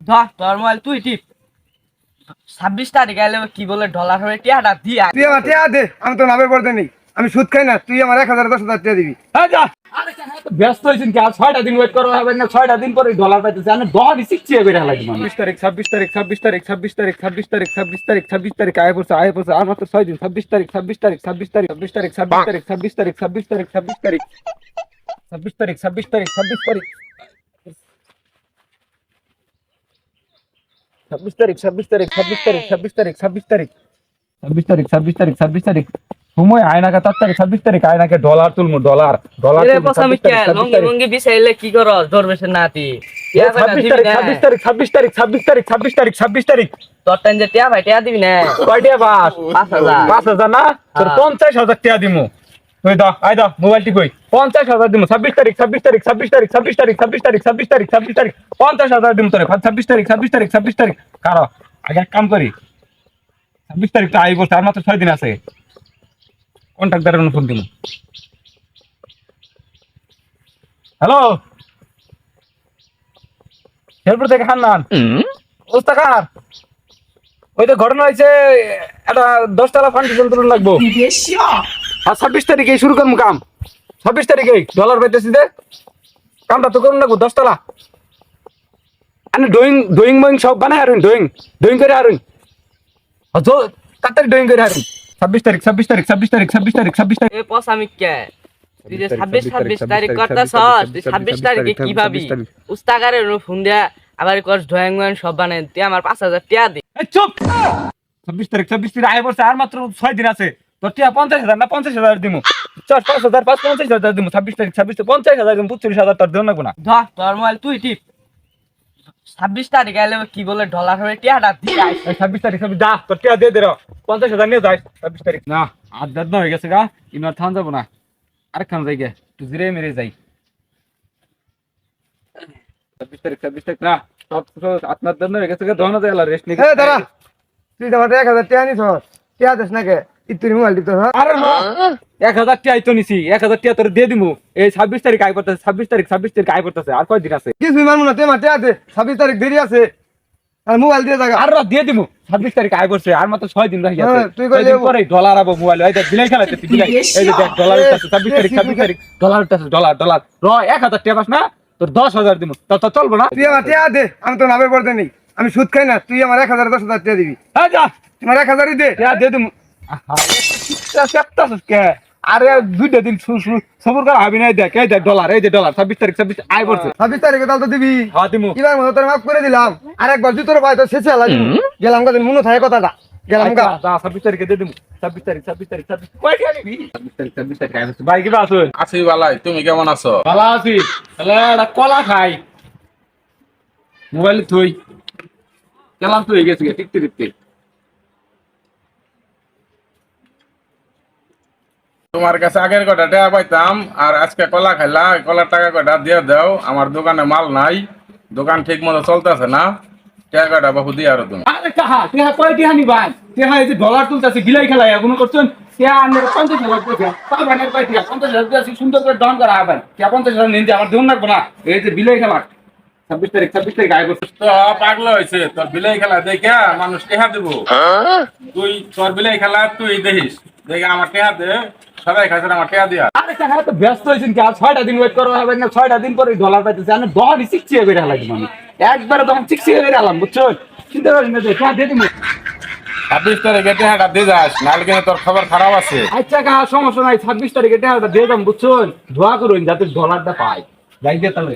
ধর তোর মোবাইল তুই টিপ 26 তারিখ এলে কি বলে ডলার হয়ে টিয়াটা দিয়া তুই আমার টিয়া দে, আমি তো নামে পড়তে নেই, আমি সুদ খাই না, তুই আমার 1000 10,000 টিয়া দিবি। হ্যাঁ যা। আরে কেন এত ব্যস্ত হয়েছেন কি? আর 6টা দিন ওয়েট করা হবে না? 6টা দিন পরে ডলার পাইতেছে। আমি ডলারই শিখছি বেড়ে লাগবে। 26 তারিখ আয় পড়ছে আর মাত্র 6 দিন। 26 তারিখ 26 তারিখ সময় আয়নাকে 4 তারিখ 26 তারিখ আয়নাকে ডলার তুলমু ডলার ডলার এরে বস আমি কে লঙ্গি লঙ্গি বিছাইলে কি করো দরবেশের নাতি টিয়া ভাই দিবি না 26 তারিখ তোর টাইম যে টিয়া ভাই টিয়া দিবি না কয়টা বাস 5000 5,000 না তোর 50,000 টাকা দিমু তুই দাও আই দাও মোবাইলটি কই 50,000 দিমু 26 তারিখ 50,000 দিমু তোরে 26 তারিখ কারো আগে এক কাম করি 26 তারিখ তো আই বলতে আর মাত্র 6 দিন আছে কন্ট্রাক্টরের ফোন দিমু হ্যালো শেরপুর থেকে হান্নান ওস্তাকার ওই তো ঘটনা হয়েছে একটা 10 তলা ফান্ডেশন তুলন লাগবো আর 26 তারিখে শুরু করবো কাম 26 তারিখে ডলার পাইতেছি যে কামটা তো করুন লাগবো 10 তলা আমি ডোয়িং মোয়িং সব বানাই হারুন ডোয়িং করে হারুন তাড়াতাড়ি ডোয়িং করে হারুন 26 তারিখ এ বস আমি কে তুই যে 26 তারিখ করতাছস তুই 26 তারিখে কি ভাবি উস্তাকারের ফোন দিয়া আবার কস ড্রয়িং ম্যান সব বানাই তুই আমার 5000 টিয়া দে চুপ 26 তারিখ আয় বলছে আর মাত্র 6 দিন আছে তোর টিয়া 50,000 না 50,000 দিমু 5,000 50,000 দিমু 26 তারিখ 50,000 দিমু 45,000 তোর দেও না গুনা ধর তোর মোবাইল তুই টিপ 26 তারিখ এলে কি বলে ডলার হয়ে টিয়াটা দিয়া 26 তারিখ যা তোর টিয়া দিয়ে দে 50,000 নিয়ে যাই 26 তারিখ না আর দর্দ হয়ে গেছে গা ইনার থান যাব না আরেকখান যাই গে তুই জিরে মেরে যাই 26 তারিখ না সব আপনার দর্দ হয়ে গেছে গা দহনা যায় রেস্ট নিয়ে এ দাঁড়া, তুই আমার 1000 টিয়া নিছ, টিয়া দিস না কে? ইতুরি মোবাইল দিত হ্যাঁ? আরে না 1000 টিয়া তো নিছি 1000 টিয়া তোর দিয়ে দিমু এই 26 তারিখ আই পড়তেছে 26 তারিখ আই পড়তেছে আর কয় দিন আছে কিছুই মানবো না, তুই আমার টিয়া দে, 26 তারিখ দেরি আছে, আর মোবাইল দিয়ে জায়গা। আর দিয়ে দিমু 26 তারিখ আই পড়ছে আর মাত্র 6 দিন বাকি আছে হ্যাঁ, তুই কইলে পরে ডলার আবো মোবাইল এই দেখ বিলাই খেলাইতেছি বিলাই এই যে দেখ ডলার উঠতেছে 26 তারিখ ডলার উঠতেছে ডলার র 1000 টিয়া পাস না তোর 10,000 দিমু তো চলবো না তুই আমার টিয়া দে, আমি তো নামে পড়তে নেই, আমি সুদ খাই না, তুই আমার 1000 10,000 টিয়া দিবি। হ্যাঁ যা তোমার 1000ই দে। টিয়া দিয়ে দিমু কে আরে দুইটা দিন সবর করা হবে না দেখ এই দেখ ডলার এই যে ডলার 26 তারিখ আই পড়ছে 26 তারিখে তাহলে তো দিবি। হ্যাঁ দিমু এবার মতো তোর মাফ করে দিলাম, আর একবার তুই তোর ভাই তো শেষে আলাদা গেলাম কদিন মনে থাকে কথাটা গেলাম গা। 26 তারিখে দিয়ে দিমু 26 তারিখ কয় টিয়া নিবি 26 তারিখ আই পড়ছে ভাই কি আছো আছি বালাই, তুমি কেমন আছো? ভালো আছি তাহলে একটা কলা খাই মোবাইল থই গেলাম তো হয়ে গেছে টিকতে তোমার কাছে আগের কটা টাকা পাইতাম আর আজকে কলা খাইলা, কলার টাকা কটা দিয়ে দাও, আমার দোকানে মাল নাই, দোকান ঠিক মতো চলতেছে না, টাকা কটা বাবু দিয়ে আরো তুমি। আরে কাহা টিয়া কয় টিয়া নি ভাই টিয়া এই যে ডলার তুলতাছে গিলাই খেলাই এখনো করছেন টিয়া আনলে 50,000 টাকা তাই বানের কয় টিয়া 50,000 টাকা সুন্দর করে দান করা হবে টিয়া 50,000 নিন আমার দেন রাখবো না এই যে বিলাই খেলা 26 তারিখ আয় করছে তো পাগলা হয়েছে তোর বিলাই খেলা দেখে মানুষ টেহা দিব, তুই তোর বিলাই খেলা তুই দেখিস দেখে আমার টেহা দে, সবাই খাইছে আমার টেহা দিয়া। আরে কাহা তো ব্যস্ত হয়েছেন কি আর 6টা দিন ওয়েট করা হবে না 6টা দিন পরে ডলার পাইতেছে আমি ডলারই শিখছি বেড়ে লাগবে মানে একবারে তখন শিখছি বেড়ে আলাম বুঝছো চিন্তা করেন না যে টিয়া দিয়ে দিমু 26 তারিখে টেহাটা দিয়ে যাস, নাহলে কিন্তু তোর খবর খারাপ আছে। আচ্ছা কাহা সমস্যা নাই 26 তারিখে টিয়াটা দিয়ে দাম বুঝছো দোয়া করুন যাতে ডলারটা পাই যাই দিয়ে তাহলে